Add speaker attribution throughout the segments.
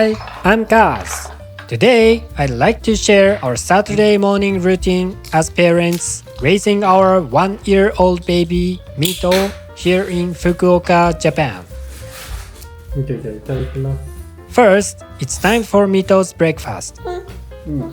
Speaker 1: Hi, I'm Kaz. Today, I'd like to share our Saturday morning routine as parents raising our 1-year-old baby, Mito, here in Fukuoka, Japan. First, it's time for Mito's breakfast.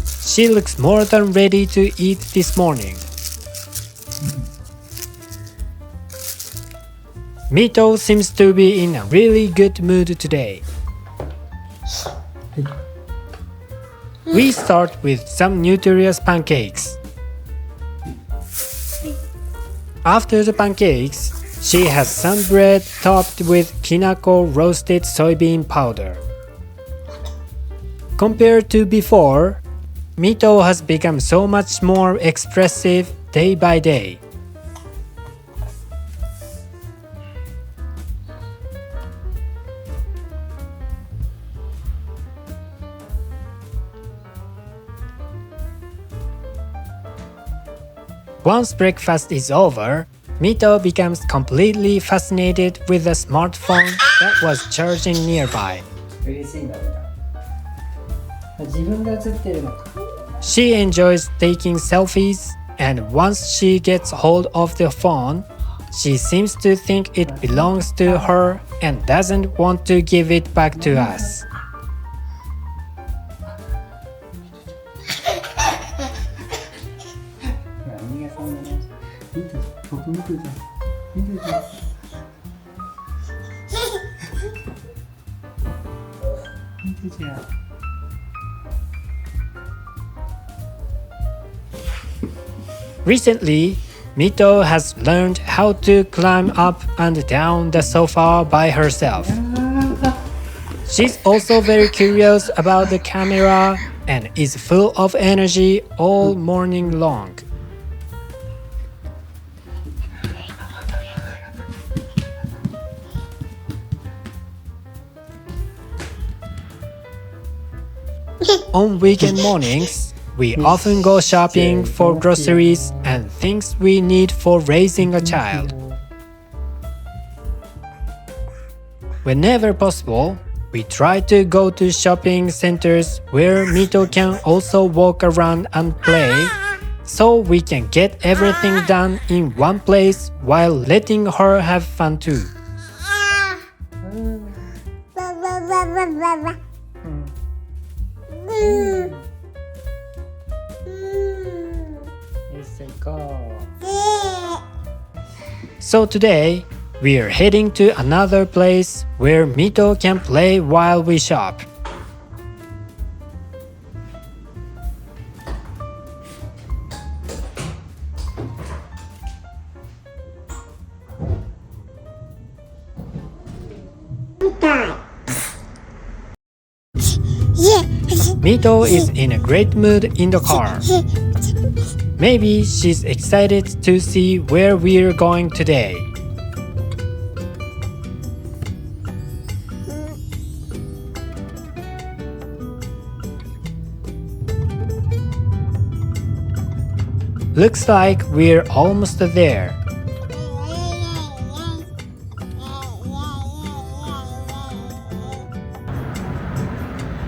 Speaker 1: She looks more than ready to eat this morning. Mito seems to be in a really good mood today. We start with some nutritious pancakes. After the pancakes, she has some bread topped with kinako roasted soybean powder. Compared to before, Mito has become so much more expressive day by day. Once breakfast is over, Mito becomes completely fascinated with a smartphone that was charging nearby. She enjoys taking selfies, and once she gets hold of the phone, she seems to think it belongs to her and doesn't want to give it back to us. Recently, Mito has learned how to climb up and down the sofa by herself. She's also very curious about the camera and is full of energy all morning long. On weekend mornings, we often go shopping for groceries and things we need for raising a child. Whenever possible, we try to go to shopping centers where Mito can also walk around and play, so we can get everything done in one place while letting her have fun too. So today, we are heading to another place where Mito can play while we shop. Mito is in a great mood in the car. Maybe she's excited to see where we're going today. Looks like we're almost there.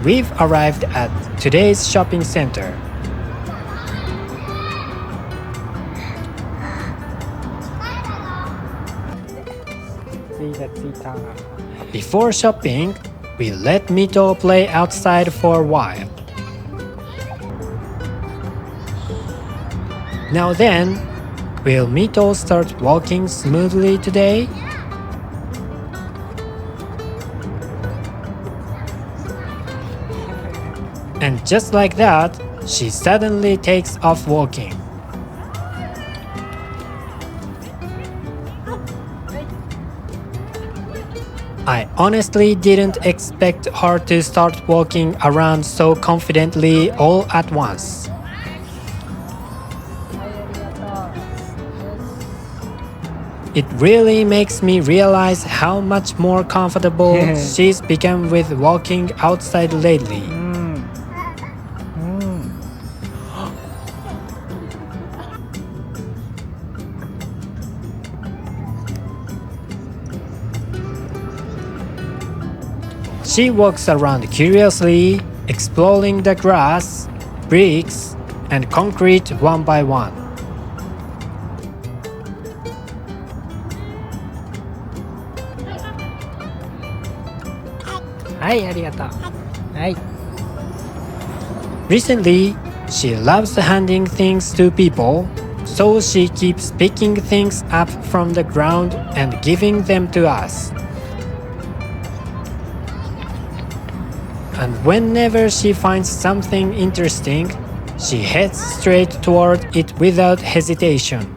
Speaker 1: We've arrived at today's shopping center. Before shopping, we let Mito play outside for a while. Now then, will Mito start walking smoothly today? And just like that, she suddenly takes off walking. I honestly didn't expect her to start walking around so confidently all at once. It really makes me realize how much more comfortable she's become with walking outside lately. She walks around curiously, exploring the grass, bricks, and concrete one by one. Recently, she loves handing things to people, so she keeps picking things up from the ground and giving them to us. And whenever she finds something interesting, she heads straight toward it without hesitation.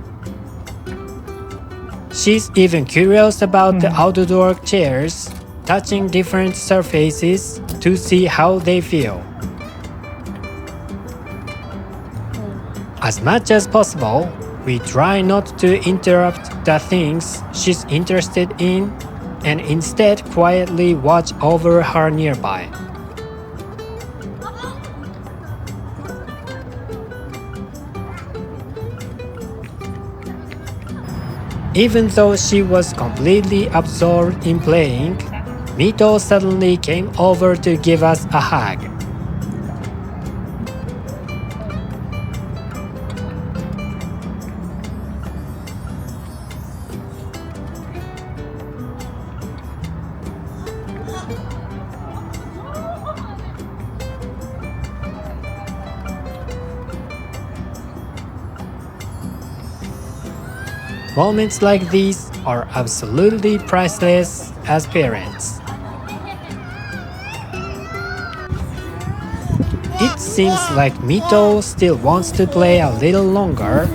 Speaker 1: She's even curious about the outdoor chairs, touching different surfaces to see how they feel. As much as possible, we try not to interrupt the things she's interested in and instead quietly watch over her nearby. Even though she was completely absorbed in playing, Mito suddenly came over to give us a hug. Moments like these are absolutely priceless as parents. It seems like Mito still wants to play a little longer,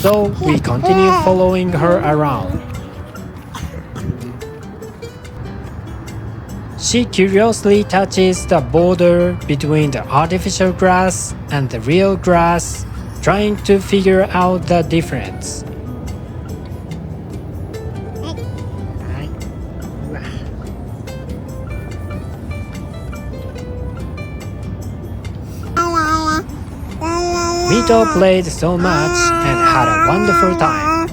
Speaker 1: so we continue following her around. She curiously touches the border between the artificial grass and the real grass, trying to figure out the difference. Mito played so much and had a wonderful time.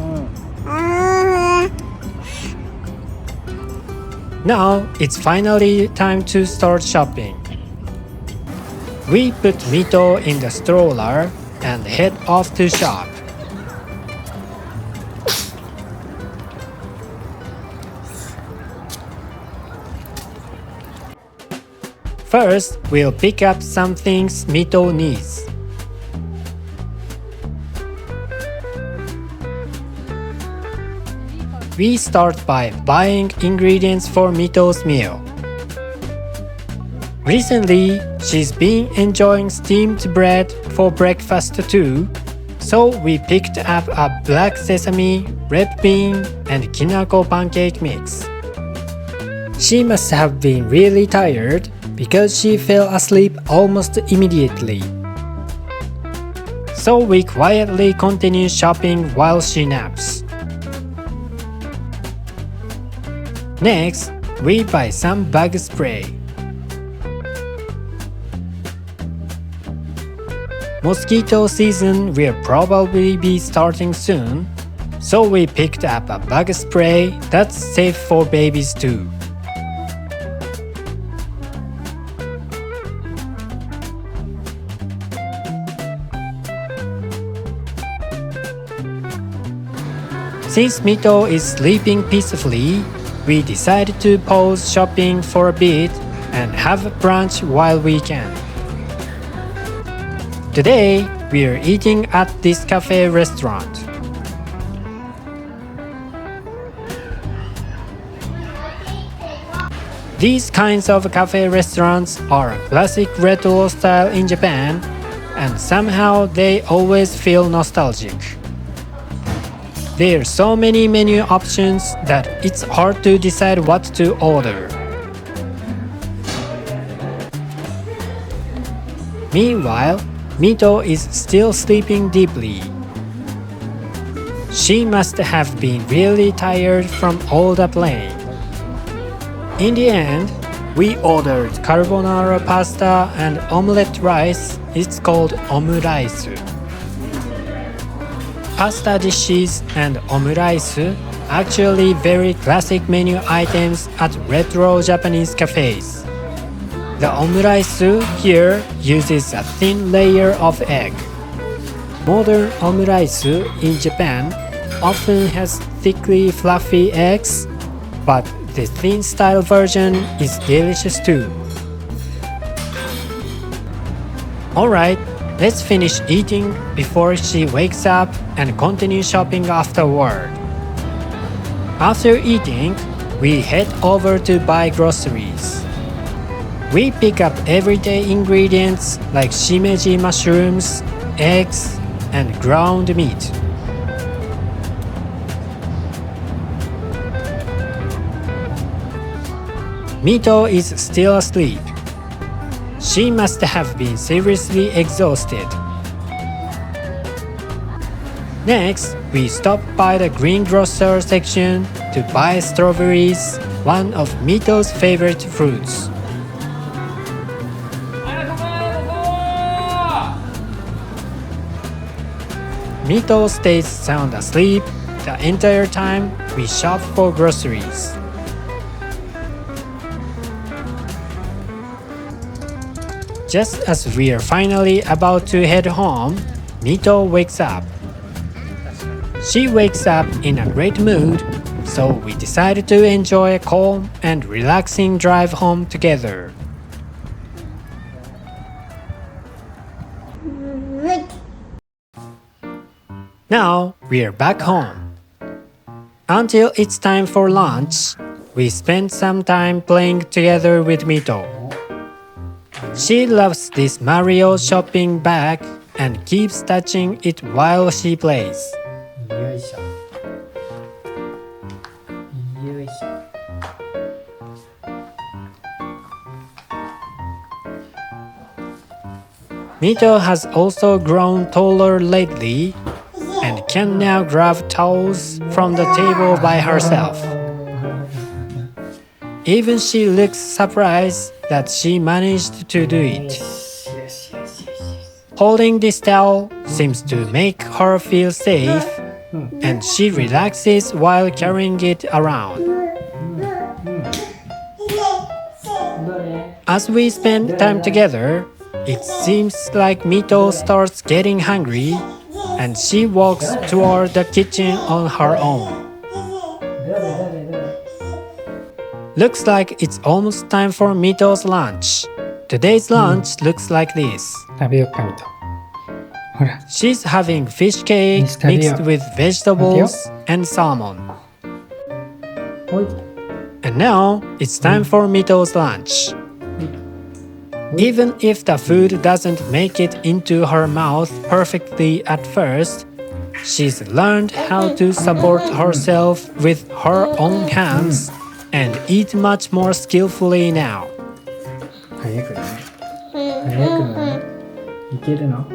Speaker 1: Now it's finally time to start shopping. We put Mito in the stroller and head off to shop. First, we'll pick up some things Mito needs. We start by buying ingredients for Mito's meal. Recently, she's been enjoying steamed bread for breakfast too, so we picked up a black sesame, red bean, and kinako pancake mix. She must have been really tired because she fell asleep almost immediately. So we quietly continue shopping while she naps. Next, we buy some bug spray. Mosquito season will probably be starting soon, so we picked up a bug spray that's safe for babies too. Since Mito is sleeping peacefully, we decided to pause shopping for a bit and have brunch while we can. Today, we are eating at this cafe restaurant. These kinds of cafe restaurants are a classic retro style in Japan, and somehow they always feel nostalgic. There are so many menu options that it's hard to decide what to order. Meanwhile, Mito is still sleeping deeply. She must have been really tired from all the playing. In the end, we ordered carbonara pasta and omelette rice. It's called omuraisu. Pasta dishes and omuraisu actually very classic menu items at retro Japanese cafes. The omuraisu here uses a thin layer of egg. Modern omuraisu in Japan often has thickly fluffy eggs, but the thin style version is delicious too. Alright, let's finish eating before she wakes up and continue shopping afterward. After eating, we head over to buy groceries. We pick up everyday ingredients like shimeji mushrooms, eggs, and ground meat. Mito is still asleep. She must have been seriously exhausted. Next, we stop by the greengrocer section to buy strawberries, one of Mito's favorite fruits. Mito stays sound asleep the entire time we shop for groceries. Just as we are finally about to head home, Mito wakes up. She wakes up in a great mood, so we decided to enjoy a calm and relaxing drive home together. Now we are back home. Until it's time for lunch, we spend some time playing together with Mito. She loves this Mario shopping bag and keeps touching it while she plays. Mito has also grown taller lately and can now grab towels from the table by herself. Even she looks surprised that she managed to do it. Holding this towel seems to make her feel safe, and she relaxes while carrying it around. As we spend time together, it seems like Mito starts getting hungry, and she walks toward the kitchen on her own. Looks like it's almost time for Mito's lunch. Today's lunch looks like this.
Speaker 2: 食べようかみと。ほら。
Speaker 1: She's having fish cake mixed with vegetables and salmon.
Speaker 2: ほい。
Speaker 1: And now it's time for Mito's lunch. Even if the food doesn't make it into her mouth perfectly at first, she's learned how to support herself with her own hands and eat much more skillfully now.
Speaker 2: 早くね。早くね。いけるの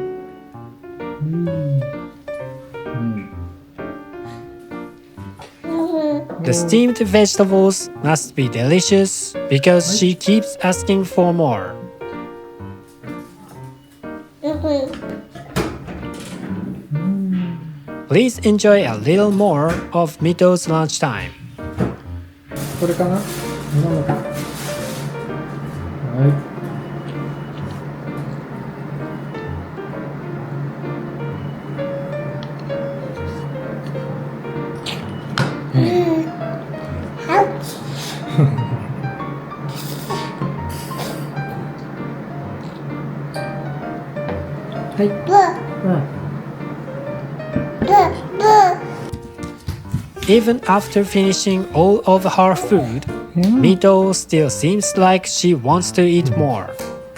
Speaker 2: ？The
Speaker 1: steamed vegetables must be delicious because she keeps asking for more. Please enjoy a little more of Mito's lunchtime.
Speaker 2: これかな？飲むか？はい。はい。
Speaker 1: Even after finishing all of her food, Mito still seems like she wants to eat more.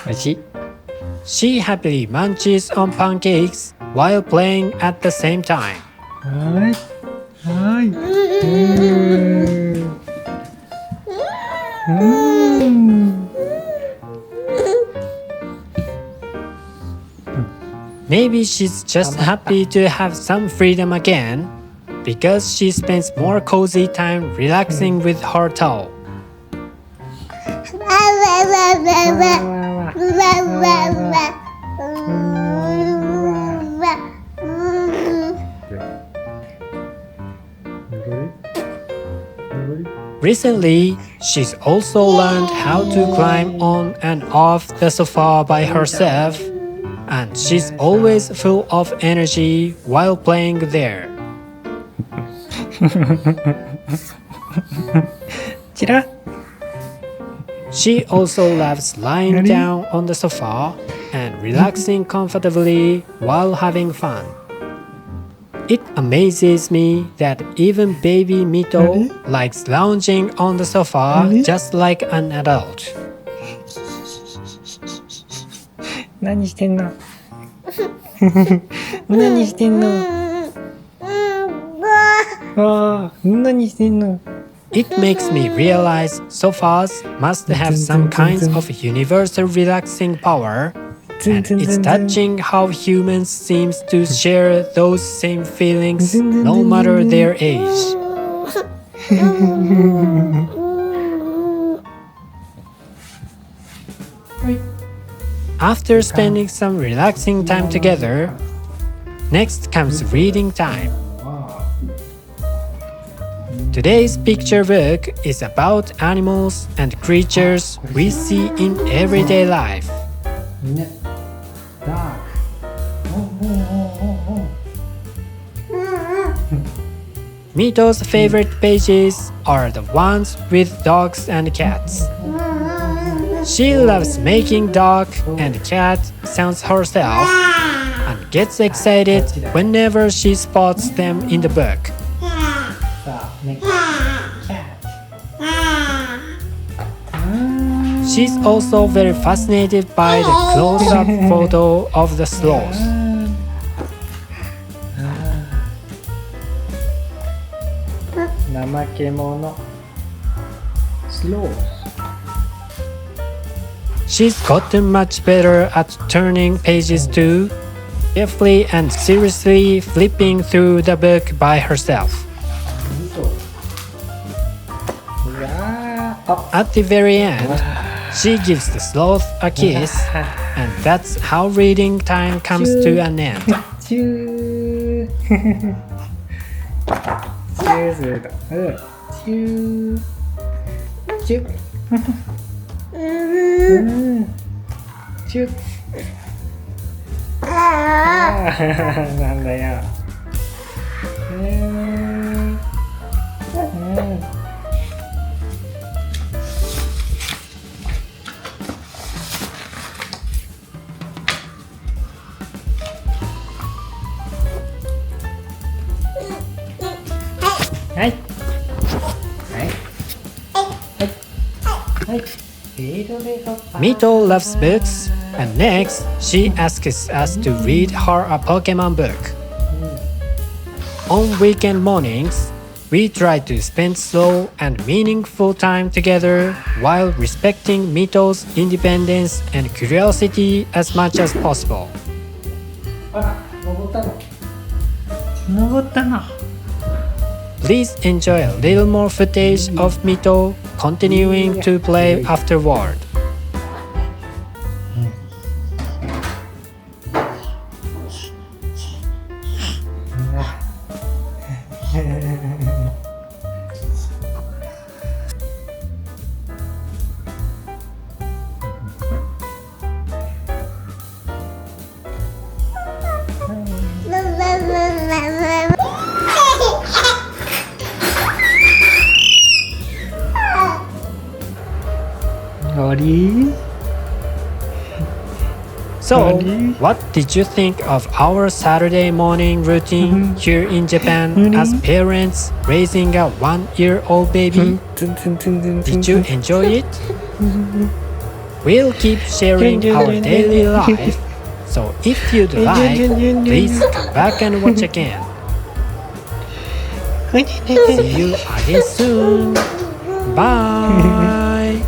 Speaker 2: おいしい。
Speaker 1: She happily munches on pancakes while playing at the same time.
Speaker 2: はい。はい。
Speaker 1: Maybe she's just happy to have some freedom again because she spends more cozy time relaxing with her towel. Recently, She's also learned how to climb on and off the sofa by herself, and she's always full of energy while playing there.
Speaker 2: チラ
Speaker 1: She also loves lying down on the sofa and relaxing comfortably while having fun. It amazes me that even baby Mito likes lounging on the sofa just like an adult.
Speaker 2: 何してんの何してんのあー何してんの
Speaker 1: It makes me realize sofas must have some kinds of universal relaxing power, and it's touching how humans seem to share those same feelings no matter their age. After spending some relaxing time together, next comes reading time. Today's picture book is about animals and creatures we see in everyday life.
Speaker 2: ねダーク
Speaker 1: Mito's favorite pages are the ones with dogs and cats. She loves making dog and cat sounds herself and gets excited whenever she spots them in the book.
Speaker 2: さあね
Speaker 1: She's also very fascinated by the close-up photo of the sloth.
Speaker 2: 怠け者スロー
Speaker 1: She's gotten much better at turning pages too, carefully and seriously flipping through the book by herself.
Speaker 2: うわー
Speaker 1: At the very end, she gives the sloth a kiss, and that's how reading time comes to an end.
Speaker 2: チューチューするとチューチューチューあーなんだよはいはい
Speaker 1: Mito loves books, and next she asks us to read her a Pokemon book. On weekend mornings, we try to spend slow and meaningful time together while respecting Mito's independence and curiosity as much as possible.
Speaker 2: あら登ったの登ったの
Speaker 1: Please enjoy a little more footage of Mito continuing to play afterward. So, what did you think of our Saturday morning routine here in Japan as parents raising a 1-year-old baby? Did you enjoy it? We'll keep sharing our daily life, so if you'd like, please come back and watch again. See you again soon. Bye!